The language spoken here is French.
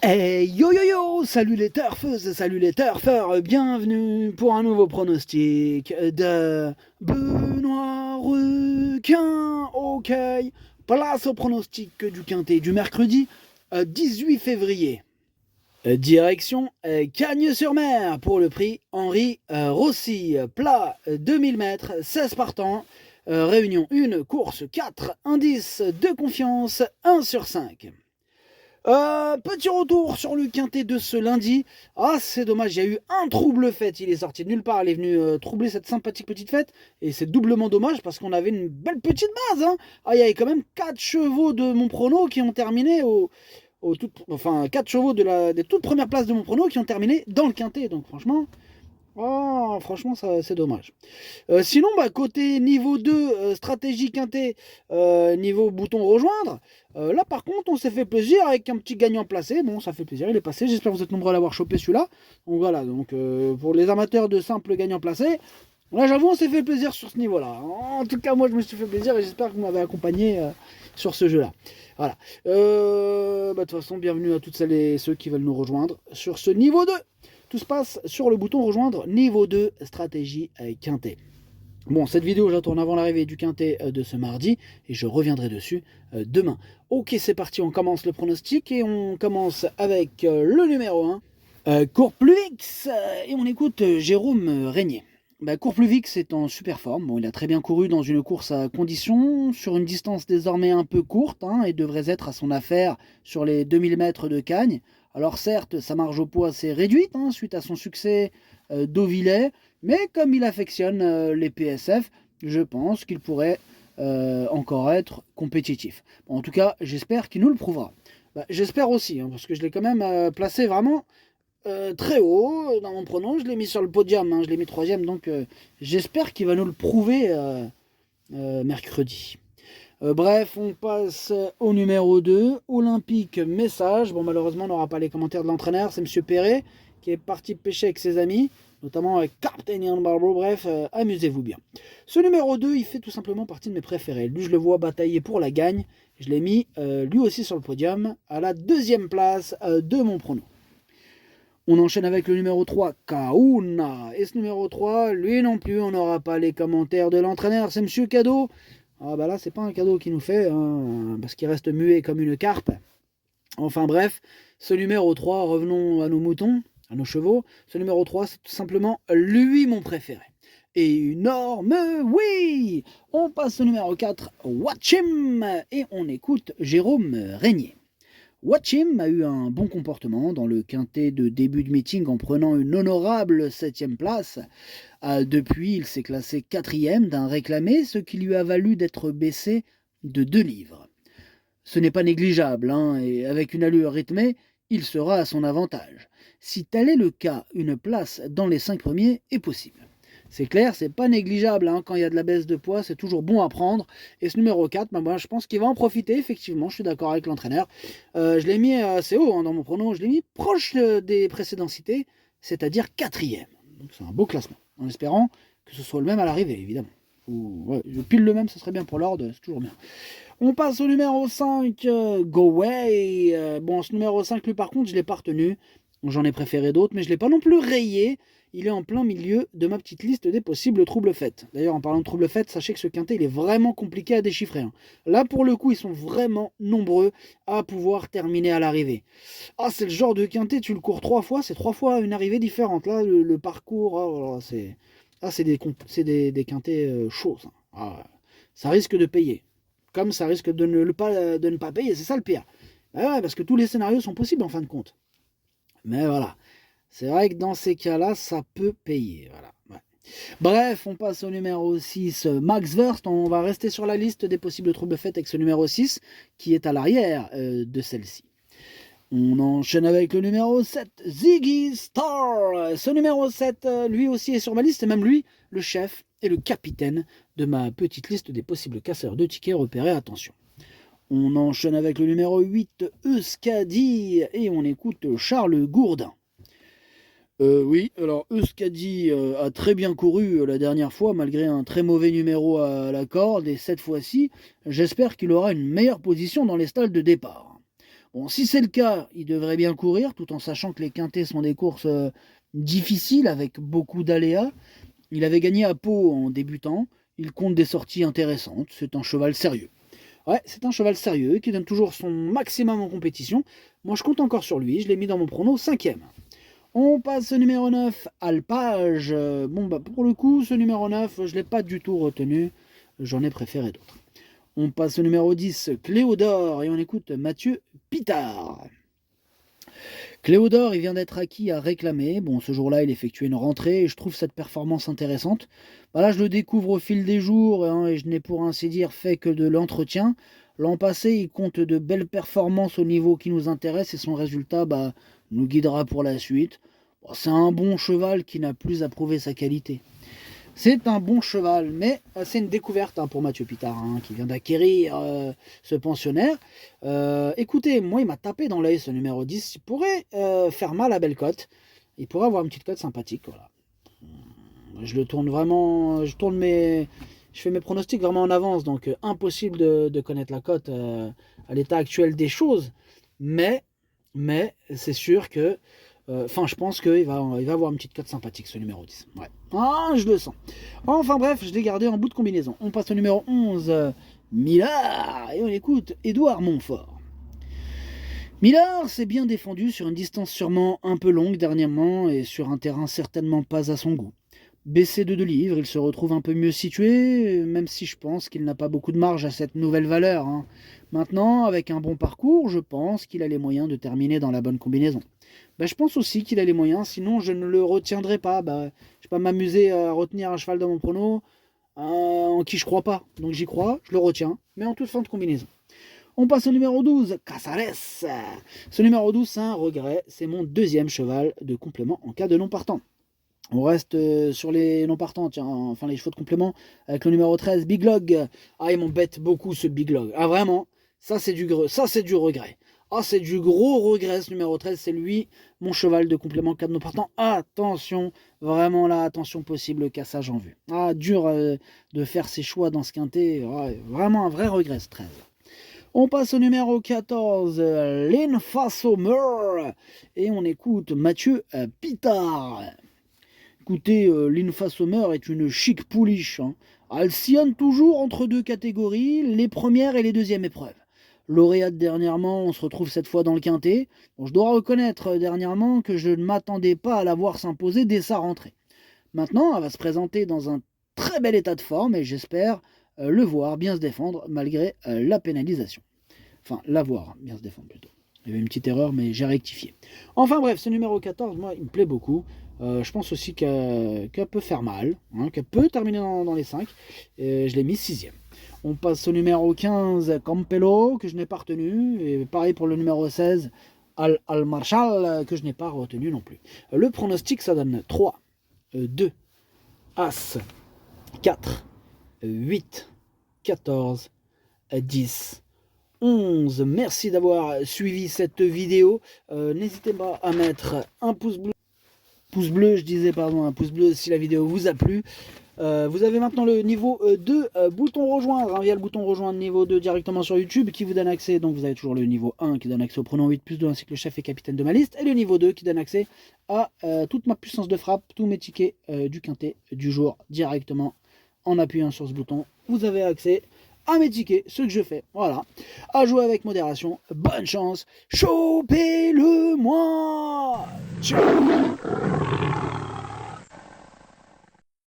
Hey yo yo yo, salut les turfeuses, salut les turfeurs, bienvenue pour un nouveau pronostic de Benoît Requin. Ok, place au pronostic du quintet du mercredi 18 février. Direction Cagnes-sur-Mer pour le prix Henri Rossi, plat 2000 mètres, 16 partants, réunion 1, course 4, indice de confiance 1 sur 5. Petit retour sur le quintet de ce lundi. Ah, c'est dommage, il y a eu un trouble fête. Il est sorti de nulle part. Il est venu troubler cette sympathique petite fête. Et c'est doublement dommage parce qu'on avait une belle petite base. Hein. Ah, il y avait quand même 4 chevaux de mon prono qui ont terminé enfin, 4 chevaux des toutes premières places de mon prono qui ont terminé dans le quintet. Donc, franchement, oh, franchement, ça, c'est dommage. Sinon, côté niveau 2, stratégie quintet, niveau bouton rejoindre, là par contre, on s'est fait plaisir avec un petit gagnant placé. Bon, ça fait plaisir, il est passé. J'espère que vous êtes nombreux à l'avoir chopé celui-là. Donc voilà, pour les amateurs de simples gagnants placés, là j'avoue, on s'est fait plaisir sur ce niveau-là. En tout cas, moi je me suis fait plaisir et j'espère que vous m'avez accompagné sur ce jeu-là. Voilà. De toute façon, bienvenue à toutes celles et ceux qui veulent nous rejoindre sur ce niveau 2. Tout se passe sur le bouton rejoindre niveau 2 stratégie quintet. Bon, cette vidéo, je la tourne avant l'arrivée du quintet de ce mardi et je reviendrai dessus demain. Ok, c'est parti, on commence le pronostic et on commence avec le numéro 1, Courpluvix, et on écoute Jérôme Régnier. Courpluvix est en super forme. Bon, il a très bien couru dans une course à condition, sur une distance désormais un peu courte, et devrait être à son affaire sur les 2000 mètres de Cagnes. Alors certes, sa marge au poids s'est réduite suite à son succès d'Auvillers, mais comme il affectionne les PSF, je pense qu'il pourrait encore être compétitif. Bon, en tout cas, j'espère qu'il nous le prouvera. J'espère aussi, parce que je l'ai quand même placé vraiment très haut dans mon pronom. Je l'ai mis sur le podium, je l'ai mis troisième, donc j'espère qu'il va nous le prouver mercredi. Bref, on passe au numéro 2, Olympique Message. Bon, malheureusement, on n'aura pas les commentaires de l'entraîneur, c'est Monsieur Perret, qui est parti pêcher avec ses amis, notamment avec Captain Ian Barbeau. Bref, amusez-vous bien. Ce numéro 2, il fait tout simplement partie de mes préférés. Lui, je le vois batailler pour la gagne. Je l'ai mis lui aussi sur le podium, à la deuxième place de mon prono. On enchaîne avec le numéro 3, Kauna. Et ce numéro 3, lui non plus, on n'aura pas les commentaires de l'entraîneur, c'est Monsieur Cadeau. Ah là, c'est pas un cadeau qu'il nous fait, parce qu'il reste muet comme une carpe. Enfin bref, ce numéro 3, revenons à nos moutons, à nos chevaux. Ce numéro 3, c'est tout simplement lui mon préféré. Et énorme oui. On passe au numéro 4, Watch Him. Et on écoute Jérôme Régnier. Watch Him a eu un bon comportement dans le quintet de début de meeting en prenant une honorable 7e place. Depuis, il s'est classé 4e d'un réclamé, ce qui lui a valu d'être baissé de 2 livres. Ce n'est pas négligeable, et avec une allure rythmée, il sera à son avantage. Si tel est le cas, une place dans les 5 premiers est possible. C'est clair, c'est pas négligeable, quand il y a de la baisse de poids, c'est toujours bon à prendre. Et ce numéro 4, moi je pense qu'il va en profiter, effectivement, je suis d'accord avec l'entraîneur. Je l'ai mis assez haut dans mon prono, je l'ai mis proche des précédents cités, c'est-à-dire 4e. Donc c'est un beau classement, en espérant que ce soit le même à l'arrivée, évidemment. Pile le même, ce serait bien pour l'ordre, c'est toujours bien. On passe au numéro 5, Go Way. Ce numéro 5, lui par contre, je ne l'ai pas retenu. J'en ai préféré d'autres, mais je ne l'ai pas non plus rayé. Il est en plein milieu de ma petite liste des possibles troubles faits. D'ailleurs, en parlant de troubles faits, sachez que ce quintet, il est vraiment compliqué à déchiffrer. Là, pour le coup, ils sont vraiment nombreux à pouvoir terminer à l'arrivée. Ah, c'est le genre de quintet, tu le cours 3 fois, c'est 3 fois une arrivée différente. Là, le parcours, c'est des quintets chauds. Ça risque de payer. Comme ça risque de ne pas payer, c'est ça le pire. Parce que tous les scénarios sont possibles en fin de compte. Mais voilà. C'est vrai que dans ces cas-là, ça peut payer. Voilà. Ouais. Bref, on passe au numéro 6, Max Verst. On va rester sur la liste des possibles troubles faits avec ce numéro 6, qui est à l'arrière de celle-ci. On enchaîne avec le numéro 7, Ziggy Star. Ce numéro 7, lui aussi est sur ma liste, et même lui, le chef et le capitaine de ma petite liste des possibles casseurs de tickets repérés. Attention. On enchaîne avec le numéro 8, Euskadi, et on écoute Charles Gourdin. Oui, alors Euskadi a très bien couru la dernière fois, malgré un très mauvais numéro à la corde, et cette fois-ci, j'espère qu'il aura une meilleure position dans les stalles de départ. Bon, si c'est le cas, il devrait bien courir, tout en sachant que les quintés sont des courses difficiles, avec beaucoup d'aléas. Il avait gagné à Pau en débutant, il compte des sorties intéressantes, c'est un cheval sérieux. Ouais, c'est un cheval sérieux qui donne toujours son maximum en compétition. Moi, je compte encore sur lui, je l'ai mis dans mon prono 5e. On passe au numéro 9, Alpage. Bon, bah, pour le coup, ce numéro 9, je ne l'ai pas du tout retenu, j'en ai préféré d'autres. On passe au numéro 10, Cléodore, et on écoute Mathieu Pitard. Cléodore, il vient d'être acquis à réclamer. Bon, ce jour-là, il effectuait une rentrée et je trouve cette performance intéressante. Bah là, je le découvre au fil des jours hein, et je n'ai pour ainsi dire fait que de l'entretien. L'an passé, il compte de belles performances au niveau qui nous intéresse et son résultat bah, nous guidera pour la suite. Bon, c'est un bon cheval qui n'a plus à prouver sa qualité. C'est un bon cheval, mais c'est une découverte hein, pour Mathieu Pitard, hein, qui vient d'acquérir ce pensionnaire. Écoutez, moi, il m'a tapé dans l'œil ce numéro 10. Il pourrait faire mal à Bellecote. Il pourrait avoir une petite cote sympathique. Voilà. Je le tourne vraiment. Je fais mes pronostics vraiment en avance, donc impossible de connaître la cote à l'état actuel des choses. Mais c'est sûr que. Je pense qu'il va avoir une petite cote sympathique ce numéro 10. Ouais. Ah, je le sens. Enfin bref, je l'ai gardé en bout de combinaison. On passe au numéro 11, Millard. Et on écoute Édouard Montfort. Millard s'est bien défendu sur une distance sûrement un peu longue dernièrement et sur un terrain certainement pas à son goût. Baissé de 2 livres, il se retrouve un peu mieux situé, même si je pense qu'il n'a pas beaucoup de marge à cette nouvelle valeur. Hein. Maintenant, avec un bon parcours, je pense qu'il a les moyens de terminer dans la bonne combinaison. Je pense aussi qu'il a les moyens, sinon je ne le retiendrai pas. Je ne vais pas m'amuser à retenir un cheval dans mon prono en qui je crois pas. Donc j'y crois, je le retiens, mais en toute fin de combinaison. On passe au numéro 12, Casares. Ce numéro 12, c'est un regret, c'est mon 2e cheval de complément en cas de non partant. On reste sur les non partants, enfin les chevaux de complément, avec le numéro 13, Big Log. Ah, il m'embête beaucoup ce Big Log. Ah, vraiment, ça c'est du regret. Ah, c'est du gros regret ce numéro 13, c'est lui, mon cheval de complément 4 non partants. Attention, vraiment là, attention possible, cassage en vue. Ah, dur de faire ses choix dans ce quintet, vraiment un vrai regret ce 13. On passe au numéro 14, l'Infasomer, et on écoute Mathieu Pitard. Écoutez, l'Infasomer est une chic pouliche. Hein. Elle sillonne toujours entre 2 catégories, les premières et les deuxièmes épreuves. Lauréate dernièrement, on se retrouve cette fois dans le quintet. Bon, je dois reconnaître dernièrement que je ne m'attendais pas à la voir s'imposer dès sa rentrée. Maintenant, elle va se présenter dans un très bel état de forme et j'espère le voir bien se défendre malgré la pénalisation. Enfin, la voir bien se défendre plutôt. Il y avait une petite erreur, mais j'ai rectifié. Enfin bref, ce numéro 14, moi, il me plaît beaucoup. Je pense aussi qu'elle peut faire mal, hein, qu'elle peut terminer dans les 5. Je l'ai mis 6e. On passe au numéro 15, Campello, que je n'ai pas retenu. Et pareil pour le numéro 16, Al Marshall, que je n'ai pas retenu non plus. Le pronostic, ça donne 3, 2, As, 4, 8, 14, 10, 11. Merci d'avoir suivi cette vidéo. N'hésitez pas à mettre un pouce bleu. Un pouce bleu si la vidéo vous a plu. Vous avez maintenant le niveau 2, bouton rejoindre, hein, via le bouton rejoindre niveau 2 directement sur YouTube qui vous donne accès, donc vous avez toujours le niveau 1 qui donne accès au pronom 8+2 ainsi que le chef et capitaine de ma liste, et le niveau 2 qui donne accès à toute ma puissance de frappe, tous mes tickets du quintet du jour directement en appuyant sur ce bouton. Vous avez accès à mes tickets, ce que je fais, voilà, à jouer avec modération, bonne chance, chopez-le moi, ciao.